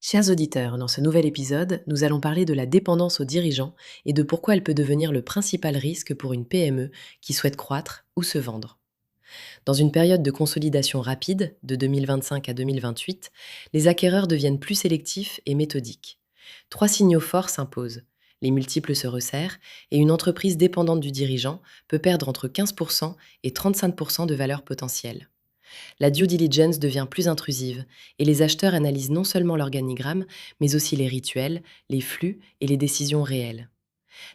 Chers auditeurs, dans ce nouvel épisode, nous allons parler de la dépendance aux dirigeants et de pourquoi elle peut devenir le principal risque pour une PME qui souhaite croître ou se vendre. Dans une période de consolidation rapide, de 2025 à 2028, les acquéreurs deviennent plus sélectifs et méthodiques. Trois signaux forts s'imposent. Les multiples se resserrent et une entreprise dépendante du dirigeant peut perdre entre 15% et 35% de valeur potentielle. La due diligence devient plus intrusive et les acheteurs analysent non seulement l'organigramme, mais aussi les rituels, les flux et les décisions réelles.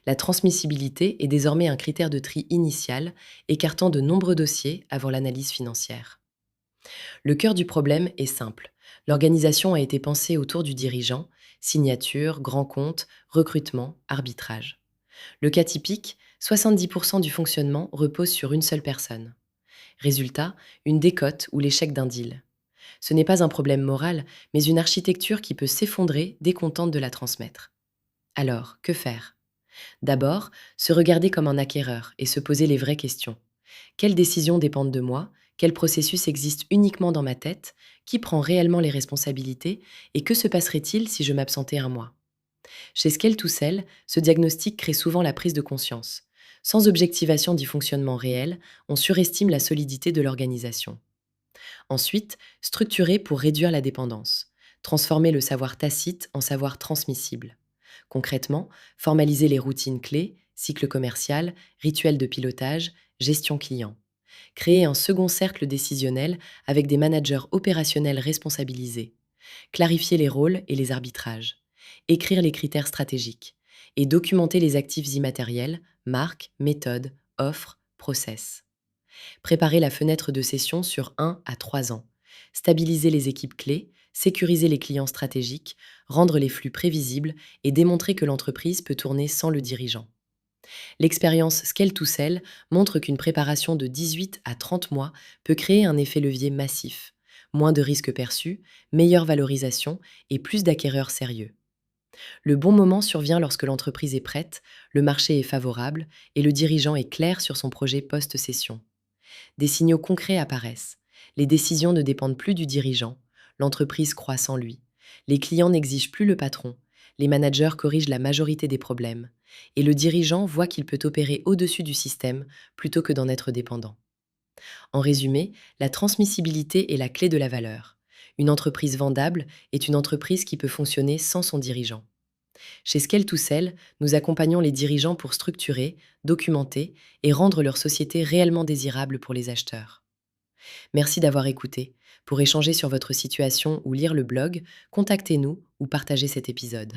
La transmissibilité est désormais un critère de tri initial, écartant de nombreux dossiers avant l'analyse financière. Le cœur du problème est simple. L'organisation a été pensée autour du dirigeant, signature, grand compte, recrutement, arbitrage. Le cas typique, 70% du fonctionnement repose sur une seule personne. Résultat, une décote ou l'échec d'un deal. Ce n'est pas un problème moral, mais une architecture qui peut s'effondrer dès qu'on tente de la transmettre. Alors, que faire? D'abord, se regarder comme un acquéreur et se poser les vraies questions. Quelles décisions dépendent de moi? Quel processus existe uniquement dans ma tête? Qui prend réellement les responsabilités? Et que se passerait-il si je m'absentais un mois? Chez Scale2Sell, ce diagnostic crée souvent la prise de conscience. Sans objectivation du fonctionnement réel, on surestime la solidité de l'organisation. Ensuite, structurer pour réduire la dépendance. Transformer le savoir tacite en savoir transmissible. Concrètement, formaliser les routines clés, cycle commercial, rituels de pilotage, gestion client. Créer un second cercle décisionnel avec des managers opérationnels responsabilisés. Clarifier les rôles et les arbitrages. Écrire les critères stratégiques. Et documenter les actifs immatériels, marques, méthodes, offres, process. Préparer la fenêtre de cession sur 1 à 3 ans. Stabiliser les équipes clés, sécuriser les clients stratégiques, rendre les flux prévisibles et démontrer que l'entreprise peut tourner sans le dirigeant. L'expérience Scale2Sell montre qu'une préparation de 18 à 30 mois peut créer un effet levier massif. Moins de risques perçus, meilleure valorisation et plus d'acquéreurs sérieux. Le bon moment survient lorsque l'entreprise est prête, le marché est favorable et le dirigeant est clair sur son projet post-cession. Des signaux concrets apparaissent. Les décisions ne dépendent plus du dirigeant. L'entreprise croît sans lui. Les clients n'exigent plus le patron. Les managers corrigent la majorité des problèmes. Et le dirigeant voit qu'il peut opérer au-dessus du système plutôt que d'en être dépendant. En résumé, la transmissibilité est la clé de la valeur. Une entreprise vendable est une entreprise qui peut fonctionner sans son dirigeant. Chez Scale2Sell, nous accompagnons les dirigeants pour structurer, documenter et rendre leur société réellement désirable pour les acheteurs. Merci d'avoir écouté. Pour échanger sur votre situation ou lire le blog, contactez-nous ou partagez cet épisode.